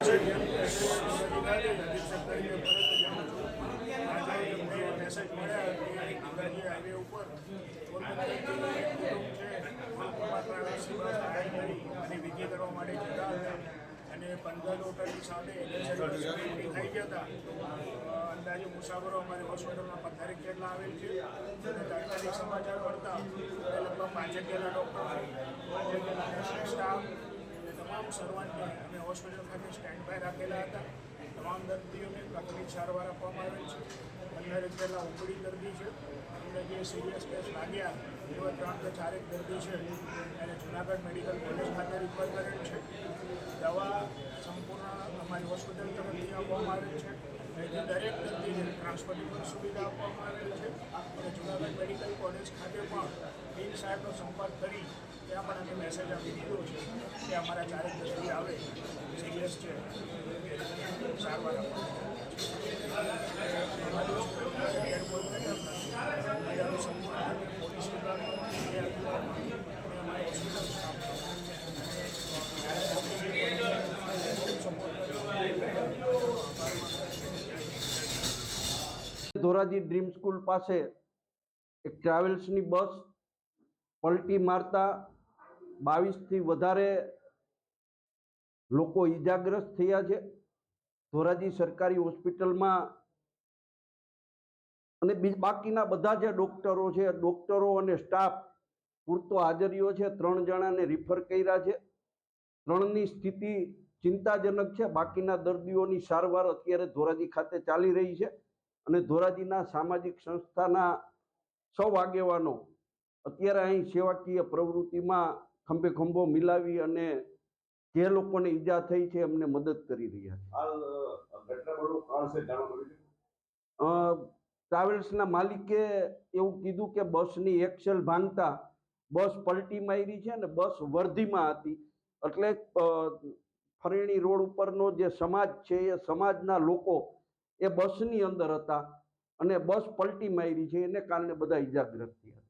વિધિ કરવા માટે જતા હતા અને 15 લોટરની સાથે થઈ ગયા હતા. અંદાજે મુસાફરો અમારી હોસ્પિટલમાં 15 જેટલા આવેલ છે. તાત્કાલિક સમાચાર મળતા લગભગ 5 જેટલા ડૉક્ટર 5 જેટલા સ્ટાફ તમામ સર્વાંતને અમે હોસ્પિટલ ખાતે સ્ટેન્ડ બાય રાખેલા હતા. તમામ દર્દીઓને પ્રાથમિક સારવાર આપવામાં આવેલ છે. 15 જેટલા ઉંમડી દર્દી છે. અમને જે સિરિયસ કેસ લાગ્યા એવા 3 કે 4 દર્દી છે એને જૂનાગઢ મેડિકલ કોલેજ ખાતે રિફર કરેલ છે. દવા સંપૂર્ણ અમારી હોસ્પિટલ તરફથી આપવામાં આવેલ છે. દરેક દર્દીને ટ્રાન્સપોર્ટેશન સુવિધા આપવામાં આવેલ છે. અને જૂનાગઢ મેડિકલ કોલેજ ખાતે પણ ડીન સાહેબનો સંપર્ક કરી ત્યાં પણ અમે મેસેજ આપી દીધો છે કે અમારા 4 દર્દી આવે સિરિયસ છે સારવાર પોલીસ વિભાગનો ધોરાજી ડ્રીમ સ્કૂલ પાસે એક ટ્રાવેલ્સની બસ પલટી મારતા 22થી વધારે લોકો ઈજાગ્રસ્ત થયા છે. ધોરાજી સરકારી હોસ્પિટલમાં અને બાકીના બધા જે ડોક્ટરો અને સ્ટાફ પૂરતો હાજરીઓ છે. 3 જણાને રિફર કર્યા છે. 3ની સ્થિતિ ચિંતાજનક છે. બાકીના દર્દીઓની સારવાર અત્યારે ધોરાજી ખાતે ચાલી રહી છે. અને ધોરાજીના સામાજિક સંસ્થાના સૌ આગેવાનો અત્યારે અહીં સેવાકીય પ્રવૃત્તિમાં ખંભે ખંભો મિલાવી અને જે લોકોને ઈજા થઈ છે એમને મદદ કરી રહ્યા છે. ટ્રાવેલ્સના માલિકે એવું કીધું કે બસની એક્સેલ ભાંગતા બસ પલટી મારી છે અને બસ વર્ધીમાં હતી. એટલે ફરેણી રોડ ઉપરનો જે સમાજ છે એ સમાજના લોકો એ બસની અંદર હતા અને બસ પલટી મારી છે. એને કારણે બધા ઈજાગ્રસ્ત થયા.